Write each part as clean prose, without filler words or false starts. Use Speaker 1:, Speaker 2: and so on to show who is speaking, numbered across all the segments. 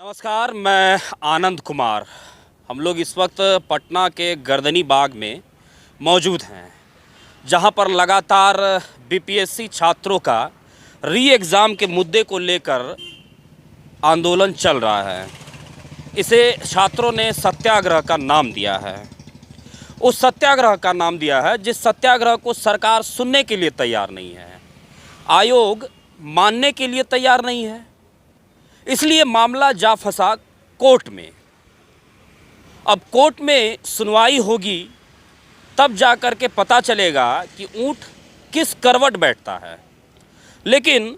Speaker 1: नमस्कार, मैं आनंद कुमार। हम लोग इस वक्त पटना के गर्दनी बाग में मौजूद हैं, जहां पर लगातार बीपीएससी छात्रों का री एग्ज़ाम के मुद्दे को लेकर आंदोलन चल रहा है। इसे छात्रों ने सत्याग्रह का नाम दिया है। उस सत्याग्रह का नाम दिया है जिस सत्याग्रह को सरकार सुनने के लिए तैयार नहीं है, आयोग मानने के लिए तैयार नहीं है। इसलिए मामला जा फंसा कोर्ट में। अब कोर्ट में सुनवाई होगी, तब जाकर के पता चलेगा कि ऊंट किस करवट बैठता है। लेकिन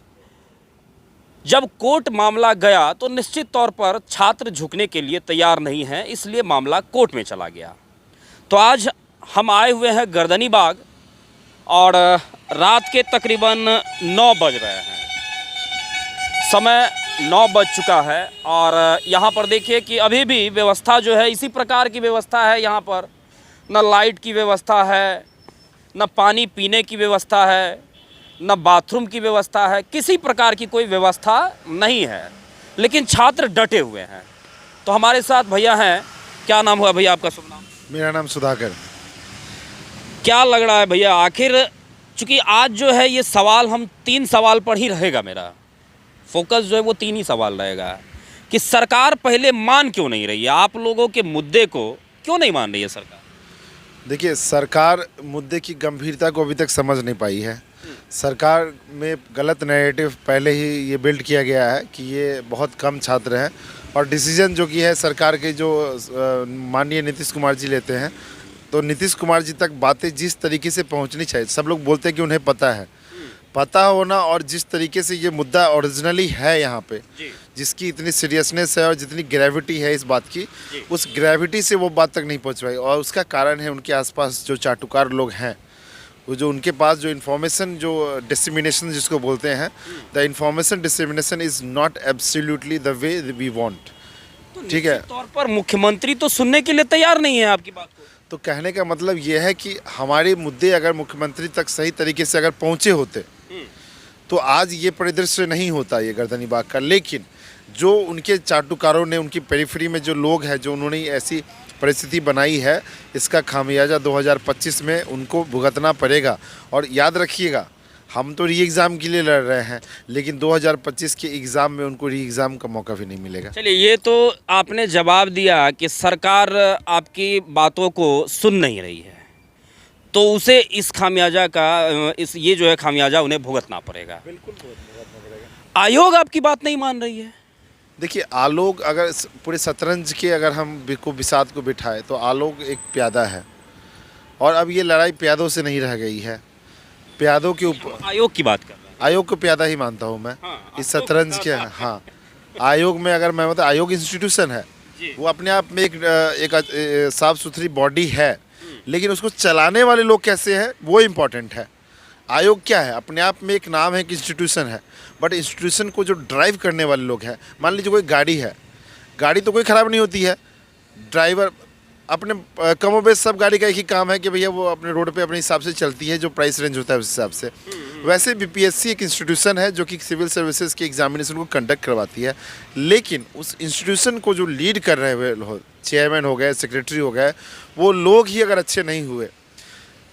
Speaker 1: जब कोर्ट मामला गया तो निश्चित तौर पर छात्र झुकने के लिए तैयार नहीं हैं, इसलिए मामला कोर्ट में चला गया। तो आज हम आए हुए हैं गर्दनी बाग और रात के तकरीबन 9 बज रहे हैं। समय 9 बज चुका है और यहाँ पर देखिए कि अभी भी व्यवस्था जो है इसी प्रकार की व्यवस्था है। यहाँ पर न लाइट की व्यवस्था है, न पानी पीने की व्यवस्था है, न बाथरूम की व्यवस्था है, किसी प्रकार की कोई व्यवस्था नहीं है। लेकिन छात्र डटे हुए हैं। तो हमारे साथ भैया हैं। क्या नाम हुआ भैया आपका? शुभ नाम?
Speaker 2: मेरा नाम सुधाकर।
Speaker 1: क्या लग रहा है भैया, आखिर चूँकि आज जो है ये सवाल, हम 3 सवाल पर ही रहेगा, मेरा फोकस जो है वो 3 ही सवाल रहेगा कि सरकार पहले मान क्यों नहीं रही है, आप लोगों के मुद्दे को क्यों नहीं मान रही है सरकार?
Speaker 2: देखिए, सरकार मुद्दे की गंभीरता को अभी तक समझ नहीं पाई है। सरकार में गलत नैरेटिव पहले ही ये बिल्ड किया गया है कि ये बहुत कम छात्र हैं, और डिसीजन जो कि है सरकार के जो माननीय नीतीश कुमार जी लेते हैं, तो नीतीश कुमार जी तक बातें जिस तरीके से पहुंचनी चाहिए, सब लोग बोलते हैं कि उन्हें पता है, पता होना, और जिस तरीके से ये मुद्दा ओरिजिनली है यहाँ पे, जिसकी इतनी सीरियसनेस है और जितनी ग्रेविटी है इस बात की, उस ग्रेविटी से वो बात तक नहीं पहुँच पाई। और उसका कारण है उनके आसपास जो चाटुकार लोग हैं, वो जो उनके पास जो इन्फॉर्मेशन, जो डिसमिनेशन जिसको बोलते हैं, the information dissemination is not absolutely the way we want. ठीक है,
Speaker 1: तौर पर मुख्यमंत्री तो सुनने के लिए तैयार नहीं है आपकी बात को।
Speaker 2: तो कहने का मतलब ये है कि हमारे मुद्दे अगर मुख्यमंत्री तक सही तरीके से अगर पहुँचे होते तो आज ये परिदृश्य नहीं होता ये गर्दनी बाग का। लेकिन जो उनके चाटुकारों ने, उनकी पेरिफेरी में जो लोग हैं, जो उन्होंने ऐसी परिस्थिति बनाई है, इसका खामियाजा 2025 में उनको भुगतना पड़ेगा। और याद रखिएगा, हम तो री एग्ज़ाम के लिए लड़ रहे हैं, लेकिन 2025 के एग्ज़ाम में उनको री एग्ज़ाम का मौका भी नहीं मिलेगा।
Speaker 1: चलिए, ये तो आपने जवाब दिया कि सरकार आपकी बातों को सुन नहीं रही है, तो उसे इस खामियाजा का, ये जो है खामियाजा उन्हें भुगतना पड़ेगा।
Speaker 2: बिल्कुल भुगतना पड़ेगा।
Speaker 1: आयोग आपकी बात नहीं मान रही है।
Speaker 2: देखिए, आलोक, अगर पूरे शतरंज के अगर हम को बिसात को बिठाए तो आलोक एक प्यादा है, और अब ये लड़ाई प्यादों से नहीं रह गई है। प्यादों के ऊपर
Speaker 1: आयोग की बात कर रहे हैं।
Speaker 2: आयोग को प्यादा ही मानता हूँ मैं।
Speaker 1: हाँ,
Speaker 2: इस शतरंज के, हाँ, आयोग में अगर मैं मतलब, आयोग इंस्टीट्यूशन है, वो अपने आप में एक साफ सुथरी बॉडी है, लेकिन उसको चलाने वाले लोग कैसे हैं वो इम्पोर्टेंट है। आयोग क्या है? अपने आप में एक नाम है कि इंस्टीट्यूशन है, बट इंस्टीट्यूशन को जो ड्राइव करने वाले लोग हैं, मान लीजिए कोई गाड़ी है, गाड़ी तो कोई ख़राब नहीं होती है, ड्राइवर अपने कमोबेश सब गाड़ी का एक ही काम है कि भैया वो अपने रोड पे अपने हिसाब से चलती है, जो प्राइस रेंज होता है उस हिसाब से। वैसे बीपीएससी एक इंस्टीट्यूशन है जो कि सिविल सर्विसेज के एग्जामिनेशन को कंडक्ट करवाती है, लेकिन उस इंस्टीट्यूशन को जो लीड कर रहे हुए चेयरमैन हो गए, सेक्रेटरी हो गए, वो लोग ही अगर अच्छे नहीं हुए,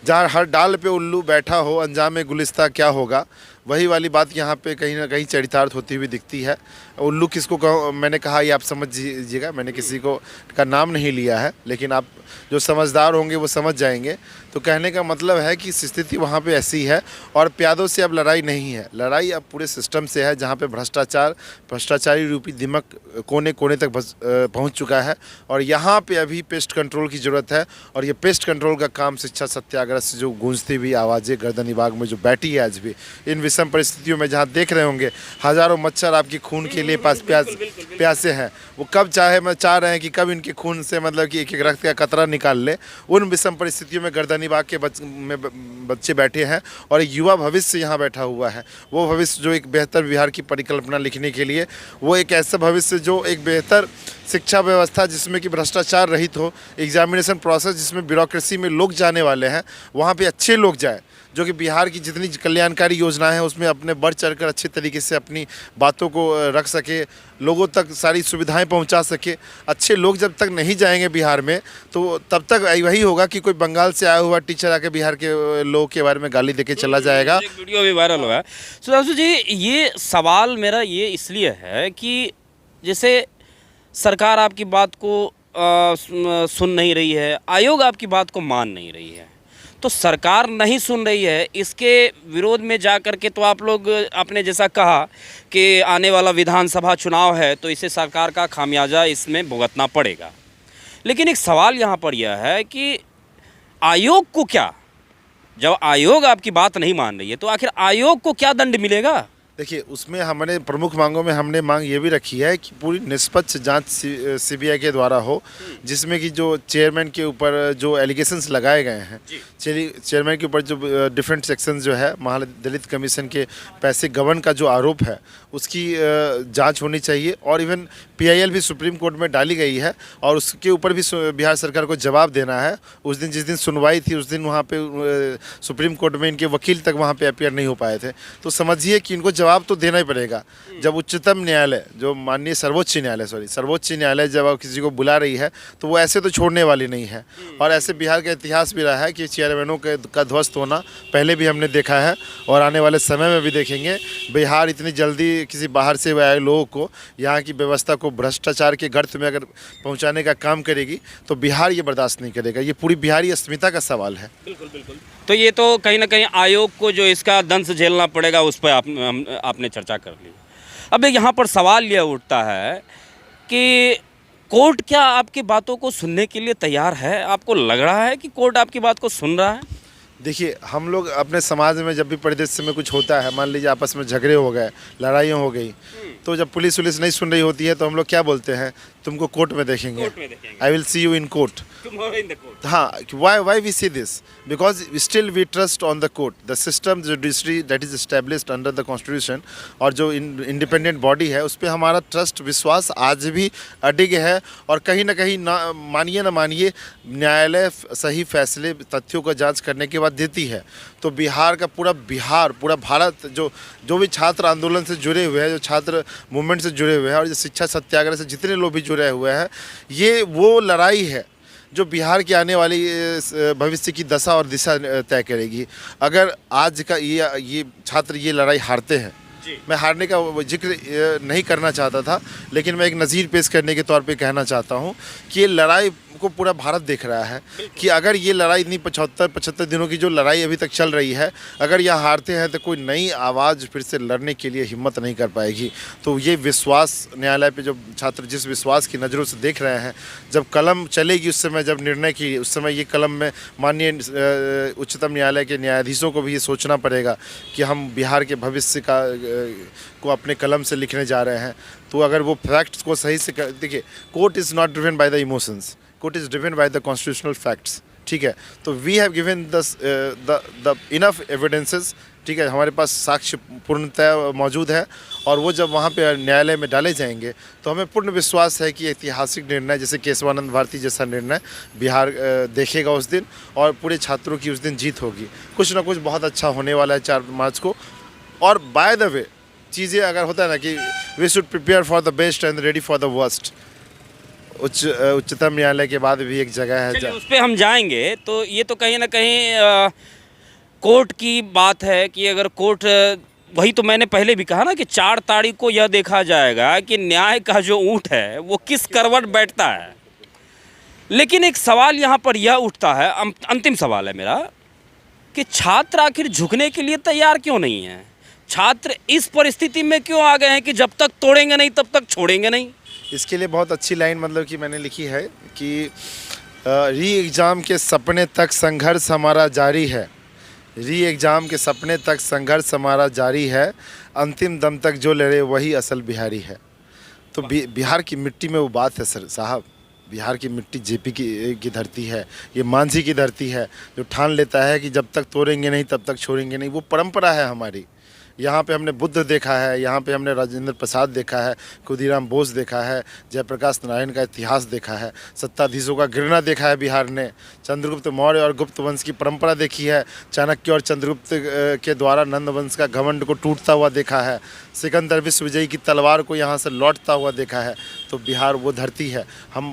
Speaker 2: जहाँ हर डाल पे उल्लू बैठा हो, अंजाम में गुलिस्ता क्या होगा, वही वाली बात यहाँ पे कहीं ना कहीं चरितार्थ होती हुई दिखती है। उल्लू किसको कहो, मैंने कहा ये आप समझ लीजिएगा, मैंने किसी को का नाम नहीं लिया है, लेकिन आप जो समझदार होंगे वो समझ जाएंगे। तो कहने का मतलब है कि स्थिति वहाँ पे ऐसी है, और प्यादों से अब लड़ाई नहीं है, लड़ाई अब पूरे सिस्टम से है, जहाँ पे भ्रष्टाचारी रूपी दिमक कोने कोने तक पहुँच चुका है। और यहाँ पे अभी पेस्ट कंट्रोल की ज़रूरत है, और ये पेस्ट कंट्रोल का काम शिक्षा सत्याग्रह से जो गूंजती हुई आवाज़ें गर्दनी बाग में जो बैठी है आज भी, इन विषम परिस्थितियों में, जहाँ देख रहे होंगे हज़ारों मच्छर आपकी खून के लिए प्यासे हैं, वो कब चाह रहे हैं कि कब इनके खून से मतलब कि एक एक रक्त का कतरा निकाल ले। उन विषम परिस्थितियों में गर्दनी बाग के बच्चे बैठे हैं, और एक युवा भविष्य यहाँ बैठा हुआ है। वो भविष्य जो एक बेहतर बिहार की परिकल्पना लिखने के लिए, वो एक ऐसा भविष्य जो एक बेहतर शिक्षा व्यवस्था जिसमें कि भ्रष्टाचार रहित हो, एग्जामिनेशन प्रोसेस जिसमें ब्यूरोक्रेसी में लोग जाने वाले हैं, वहाँ पे अच्छे लोग जाए, जो कि बिहार की जितनी कल्याणकारी योजनाएं हैं उसमें अपने बढ़ चढ़कर अच्छे तरीके से अपनी बातों को रख सके, लोगों तक सारी सुविधाएं पहुंचा सके। अच्छे लोग जब तक नहीं जाएंगे बिहार में तो तब तक वही होगा कि कोई बंगाल से आया हुआ टीचर आके बिहार के लोगों के बारे में गाली देके चला जाएगा।
Speaker 1: एक वीडियो भी वायरल हुआ है। सुधांशु जी, ये सवाल मेरा ये इसलिए है कि जैसे सरकार आपकी बात को सुन नहीं रही है, आयोग आपकी बात को मान नहीं रही है, तो सरकार नहीं सुन रही है, इसके विरोध में जा कर के तो आप लोग, आपने जैसा कहा कि आने वाला विधानसभा चुनाव है तो इसे सरकार का खामियाजा इसमें भुगतना पड़ेगा। लेकिन एक सवाल यहाँ पर यह है कि आयोग को क्या, जब आयोग आपकी बात नहीं मान रही है तो आखिर आयोग को क्या दंड मिलेगा?
Speaker 2: देखिए, उसमें हमने प्रमुख मांगों में हमने मांग ये भी रखी है कि पूरी निष्पक्ष जांच सीबीआई के द्वारा हो, जिसमें कि जो चेयरमैन के ऊपर जो एलिगेशंस लगाए गए हैं, चेयरमैन के ऊपर जो डिफरेंट सेक्शंस जो है महादलित कमीशन के पैसे गबन का जो आरोप है उसकी जांच होनी चाहिए। और इवन पीआईएल भी सुप्रीम कोर्ट में डाली गई है और उसके ऊपर भी बिहार सरकार को जवाब देना है। उस दिन जिस दिन सुनवाई थी उस दिन वहाँ पे सुप्रीम कोर्ट में इनके वकील तक वहाँ पे अपीयर नहीं हो पाए थे, तो समझिए कि इनको जवाब तो देना ही पड़ेगा। जब उच्चतम न्यायालय, जो माननीय सर्वोच्च न्यायालय जब किसी को बुला रही है तो वो ऐसे तो छोड़ने वाली नहीं है। और ऐसे बिहार का इतिहास भी रहा है कि चेयरमैनों का ध्वस्त होना पहले भी हमने देखा है और आने वाले समय में भी देखेंगे। बिहार इतनी जल्दी किसी बाहर से आए लोगों को यहाँ की व्यवस्था को भ्रष्टाचार के गर्त में अगर पहुँचाने का काम करेगी तो बिहार ये बर्दाश्त नहीं करेगा। ये पूरी बिहारी अस्मिता का सवाल है।
Speaker 1: बिल्कुल बिल्कुल। तो ये तो कहीं ना कहीं आयोग को जो इसका दंश झेलना पड़ेगा उस पर आपने चर्चा कर ली। अब यहाँ पर सवाल यह उठता है कि कोर्ट क्या आपकी बातों को सुनने के लिए तैयार है? आपको लग रहा है कि कोर्ट आपकी बात को सुन रहा है?
Speaker 2: देखिए, हम लोग अपने समाज में जब भी परिदृश्य में कुछ होता है, मान लीजिए आपस में झगड़े हो गए, लड़ाइयाँ हो गई, तो जब पुलिस नहीं सुन रही होती है तो हम लोग क्या बोलते हैं, तुमको कोर्ट में देखेंगे, I will see you in court. हाँ, why we see this? Because still we trust on the court, the system judiciary that is established under the constitution, और जो इंडिपेंडेंट बॉडी है उस पर हमारा ट्रस्ट, विश्वास आज भी अडिग है। और कहीं ना कहीं ना मानिए न्यायालय सही फैसले, तथ्यों का जांच करने के बाद देती है। तो बिहार का पूरा भारत जो भी छात्र आंदोलन से जुड़े हुए हैं, जो छात्र मूवमेंट से जुड़े हुए हैं और जो शिक्षा सत्याग्रह से जितने लोग भी जुड़े हुए हैं, ये वो लड़ाई है जो बिहार की आने वाली भविष्य की दशा और दिशा तय करेगी। अगर आज का ये छात्र ये लड़ाई हारते हैं, मैं हारने का जिक्र नहीं करना चाहता था, लेकिन मैं एक नज़ीर पेश करने के तौर पे कहना चाहता हूँ कि ये लड़ाई को पूरा भारत देख रहा है कि अगर ये लड़ाई इतनी 75 दिनों की जो लड़ाई अभी तक चल रही है, अगर यह हारते हैं तो कोई नई आवाज़ फिर से लड़ने के लिए हिम्मत नहीं कर पाएगी। तो ये विश्वास न्यायालय पे जो छात्र जिस विश्वास की नज़रों से देख रहे हैं, जब कलम चलेगी उस समय, जब निर्णय की उस समय, ये कलम में माननीय उच्चतम न्यायालय के न्यायाधीशों को भी ये सोचना पड़ेगा कि हम बिहार के भविष्य को अपने कलम से लिखने जा रहे हैं। तो अगर वो फैक्ट्स को सही से देखिए, court is not driven by the emotions, court is driven by the constitutional facts. ठीक है, तो we have given the enough evidences. ठीक है, हमारे पास साक्ष्य पूर्णतः मौजूद है और वो जब वहाँ पे न्यायालय में डाले जाएंगे तो हमें पूर्ण विश्वास है कि ऐतिहासिक निर्णय जैसे केशवानंद भारती जैसा निर्णय बिहार देखेगा उस दिन, और पूरे छात्रों की उस दिन जीत होगी। कुछ ना कुछ बहुत अच्छा होने वाला है 4 मार्च को। और बाय द वे, चीज़ें अगर होता है ना कि we should prepare for the best and ready for the worst, उच्चतम न्यायालय के बाद भी एक जगह है
Speaker 1: उस पर हम जाएंगे। तो ये तो कहीं ना कहीं कोर्ट की बात है कि अगर कोर्ट, वही तो मैंने पहले भी कहा ना कि 4 तारीख को यह देखा जाएगा कि न्याय का जो ऊँट है वो किस करवट बैठता है। लेकिन एक सवाल यहाँ पर यह उठता है, अंतिम सवाल है मेरा, कि छात्र आखिर झुकने के लिए तैयार क्यों नहीं है? छात्र इस परिस्थिति में क्यों आ गए हैं कि जब तक तोड़ेंगे नहीं तब तक छोड़ेंगे नहीं?
Speaker 2: इसके लिए बहुत अच्छी लाइन मतलब कि मैंने लिखी है कि री एग्ज़ाम के सपने तक संघर्ष हमारा जारी है, री एग्ज़ाम के सपने तक संघर्ष हमारा जारी है, अंतिम दम तक जो लड़े वही असल बिहारी है। तो बिहार की मिट्टी में वो बात है सर साहब, बिहार की मिट्टी जेपी की धरती है, ये मांझी की धरती है, जो ठान लेता है कि जब तक तोड़ेंगे नहीं तब तक छोड़ेंगे नहीं। वो परंपरा है हमारी, यहाँ पे हमने बुद्ध देखा है, यहाँ पे हमने राजेंद्र प्रसाद देखा है, खुदीराम बोस देखा है, जयप्रकाश नारायण का इतिहास देखा है, सत्ताधीशों का गिरना देखा है बिहार ने, चंद्रगुप्त मौर्य और गुप्त वंश की परंपरा देखी है, चाणक्य और चंद्रगुप्त के द्वारा नंद वंश का घमंड को टूटता हुआ देखा है, सिकंदर विश्वविजयी की तलवार को यहाँ से लौटता हुआ देखा है। तो बिहार वो धरती है। हम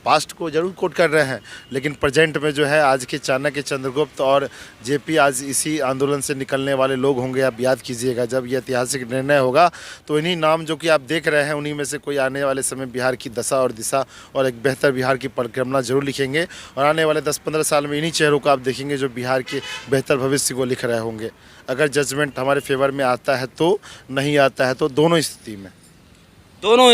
Speaker 2: पास्ट को जरूर कोट कर रहे हैं, लेकिन प्रेजेंट में जो है आज के चाणक्य, चंद्रगुप्त और जेपी आज इसी आंदोलन से निकलने वाले लोग होंगे। आप याद कीजिएगा, जब ये ऐतिहासिक निर्णय होगा तो इन्हीं नाम जो कि आप देख रहे हैं, उन्हीं में से कोई आने वाले समय बिहार की दशा और दिशा और एक बेहतर बिहार की परिक्रमणा जरूर लिखेंगे। और आने वाले 10-15 साल में इन्हीं चेहरों को आप देखेंगे जो बिहार के बेहतर भविष्य को लिख रहे होंगे। अगर जजमेंट हमारे फेवर में आता है तो, नहीं आता है तो, दोनों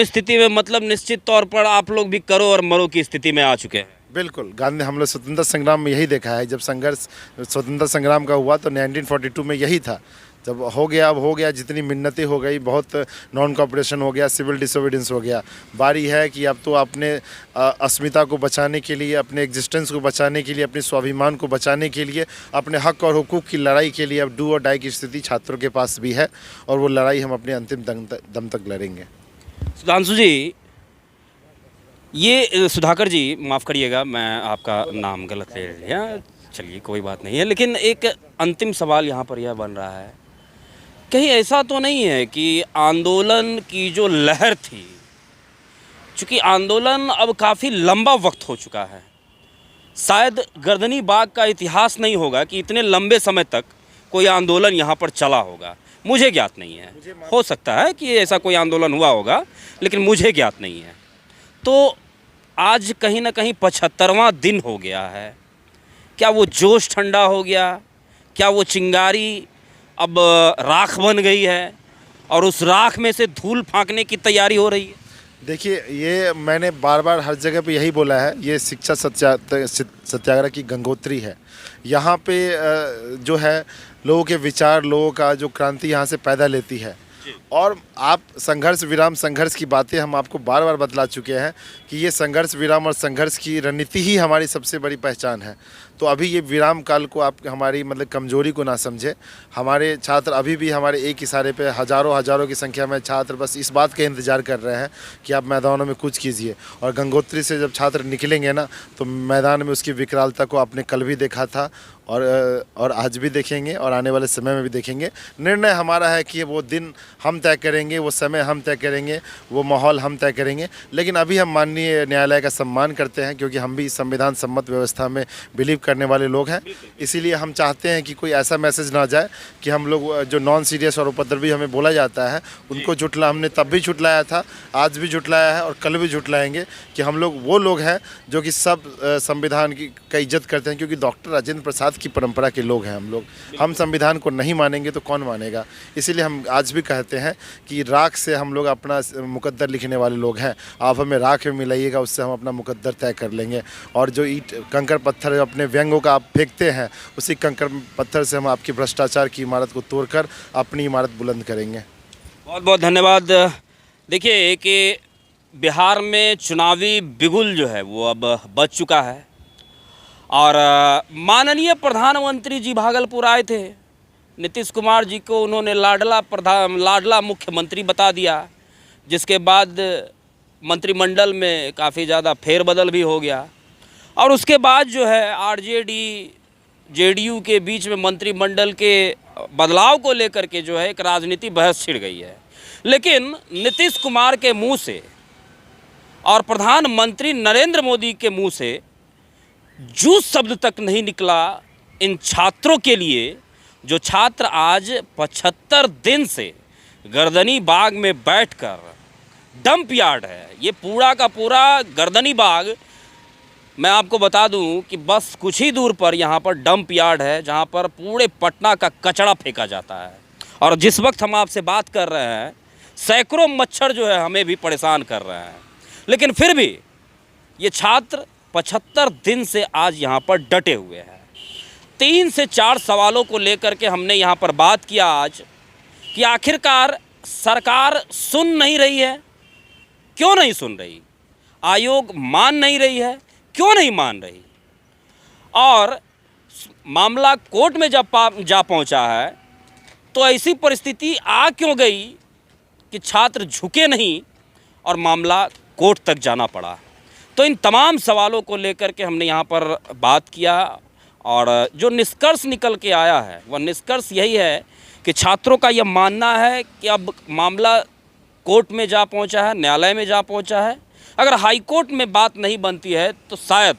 Speaker 1: स्थिति में मतलब निश्चित तौर पर आप लोग भी करो और मरो की स्थिति में आ चुके हैं।
Speaker 2: बिल्कुल। गांधी, हम लोग स्वतंत्रता संग्राम में यही देखा है। जब स्वतंत्रता संग्राम का हुआ तो 1942 में यही था। जब हो गया, अब हो गया, जितनी मिन्नतें हो गई, बहुत नॉन कॉपरेशन हो गया, सिविल डिसोबीडियंस हो गया। बारी है कि अब तो अपने अस्मिता को बचाने के लिए, अपने एग्जिस्टेंस को बचाने के लिए, अपने स्वाभिमान को बचाने के लिए, अपने हक और हुकूक की लड़ाई के लिए अब डू और डाई की स्थिति छात्रों के पास भी है, और वो लड़ाई हम अपने अंतिम दम तक लड़ेंगे।
Speaker 1: सुधांशु जी, ये सुधाकर जी, माफ़ करिएगा मैं आपका नाम गलत ले लिया, चलिए कोई बात नहीं है। लेकिन एक अंतिम सवाल यहाँ पर यह बन रहा है, कहीं ऐसा तो नहीं है कि आंदोलन की जो लहर थी, चूँकि आंदोलन अब काफ़ी लंबा वक्त हो चुका है, शायद गर्दनी बाग का इतिहास नहीं होगा कि इतने लंबे समय तक कोई आंदोलन यहाँ पर चला होगा। मुझे ज्ञात नहीं है, हो सकता है कि ऐसा कोई आंदोलन हुआ होगा, लेकिन मुझे ज्ञात नहीं है। तो आज कहीं ना कहीं 75वां दिन हो गया है। क्या वो जोश ठंडा हो गया? क्या वो चिंगारी अब राख बन गई है और उस राख में से धूल फांकने की तैयारी हो रही है?
Speaker 2: देखिए, ये मैंने बार बार हर जगह पे यही बोला है, ये शिक्षा सत्याग्रह की गंगोत्री है। यहाँ पे जो है लोगों के विचार, लोगों का जो क्रांति यहाँ से पैदा लेती है। और आप संघर्ष विराम संघर्ष की बातें हम आपको बार बार बतला चुके हैं कि ये संघर्ष विराम और संघर्ष की रणनीति ही हमारी सबसे बड़ी पहचान है। तो अभी ये विराम काल को आप हमारी मतलब कमजोरी को ना समझे। हमारे छात्र अभी भी हमारे एक इशारे पे हज़ारों की संख्या में छात्र बस इस बात का इंतज़ार कर रहे हैं कि आप मैदानों में कूच कीजिए। और गंगोत्री से जब छात्र निकलेंगे ना, तो मैदान में उसकी विकरालता को आपने कल भी देखा था और आज भी देखेंगे और आने वाले समय में भी देखेंगे। निर्णय हमारा है कि वो दिन हम तय करेंगे, वो समय हम तय करेंगे, वो माहौल हम तय करेंगे। लेकिन अभी हम माननीय न्यायालय का सम्मान करते हैं, क्योंकि हम भी संविधान सम्मत व्यवस्था में बिलीव करने वाले लोग हैं। इसीलिए हम चाहते हैं कि कोई ऐसा मैसेज ना जाए कि हम लोग जो नॉन सीरियस और उपद्रवी हमें बोला जाता है उनको हमने तब भी झुटलाया था, आज भी झुटलाया है और कल भी झुटलाएंगे कि हम लोग वो लोग हैं जो कि सब संविधान का इज्जत करते हैं। क्योंकि डॉक्टर राजेंद्र प्रसाद की परंपरा के लोग हैं हम लोग। हम संविधान को नहीं मानेंगे तो कौन मानेगा? इसीलिए हम आज भी कहते हैं कि राख से हम लोग अपना मुकद्दर लिखने वाले लोग हैं। आप हमें राख में मिलाइएगा, उससे हम अपना मुकद्दर तय कर लेंगे। और जो ईंट कंकड़ पत्थर अपने व्यंगों का आप फेंकते हैं, उसी कंकड़ पत्थर से हम आपकी भ्रष्टाचार की इमारत को तोड़कर अपनी इमारत बुलंद करेंगे।
Speaker 1: बहुत बहुत धन्यवाद। देखिए कि बिहार में चुनावी बिगुल जो है वो अब बच चुका है और माननीय प्रधानमंत्री जी भागलपुर आए थे। नीतीश कुमार जी को उन्होंने लाडला मुख्यमंत्री बता दिया, जिसके बाद मंत्रिमंडल में काफ़ी ज़्यादा फेरबदल भी हो गया। और उसके बाद जो है आरजेडी जेडीयू के बीच में मंत्रिमंडल के बदलाव को लेकर के जो है एक राजनीति बहस छिड़ गई है। लेकिन नीतीश कुमार के मुंह से और प्रधानमंत्री नरेंद्र मोदी के मुंह से जूस शब्द तक नहीं निकला इन छात्रों के लिए, जो छात्र आज 75 दिन से गर्दनी बाग में बैठकर डंप यार्ड है। ये पूरा का पूरा गर्दनी बाग, मैं आपको बता दूं कि बस कुछ ही दूर पर यहाँ पर डंप यार्ड है, जहाँ पर पूरे पटना का कचरा फेंका जाता है। और जिस वक्त हम आपसे बात कर रहे हैं, सैकड़ों मच्छर जो है हमें भी परेशान कर रहे हैं। लेकिन फिर भी ये छात्र 75 दिन से आज यहाँ पर डटे हुए हैं। 3 से 4 सवालों को लेकर के हमने यहाँ पर बात किया आज कि आखिरकार सरकार सुन नहीं रही है, क्यों नहीं सुन रही? आयोग मान नहीं रही है, क्यों नहीं मान रही? और मामला कोर्ट में जब जा पहुंचा है तो ऐसी परिस्थिति आ क्यों गई कि छात्र झुके नहीं और मामला कोर्ट तक जाना पड़ा? तो इन तमाम सवालों को लेकर के हमने यहाँ पर बात किया और जो निष्कर्ष निकल के आया है वह निष्कर्ष यही है कि छात्रों का यह मानना है कि अब मामला कोर्ट में जा पहुँचा है, न्यायालय में जा पहुँचा है। अगर हाई कोर्ट में बात नहीं बनती है तो शायद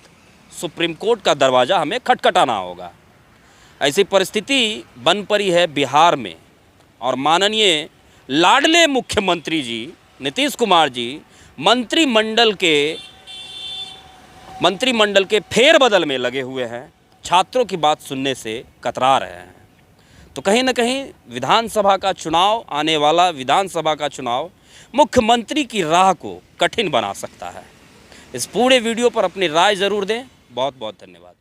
Speaker 1: सुप्रीम कोर्ट का दरवाज़ा हमें खटखटाना होगा। ऐसी परिस्थिति बन पड़ी है बिहार में और माननीय लाडले मुख्यमंत्री जी नीतीश कुमार जी मंत्रिमंडल के फेरबदल में लगे हुए हैं, छात्रों की बात सुनने से कतरा रहे हैं। तो कहीं ना कहीं विधानसभा का चुनाव, आने वाला विधानसभा का चुनाव मुख्यमंत्री की राह को कठिन बना सकता है। इस पूरे वीडियो पर अपनी राय ज़रूर दें। बहुत बहुत धन्यवाद।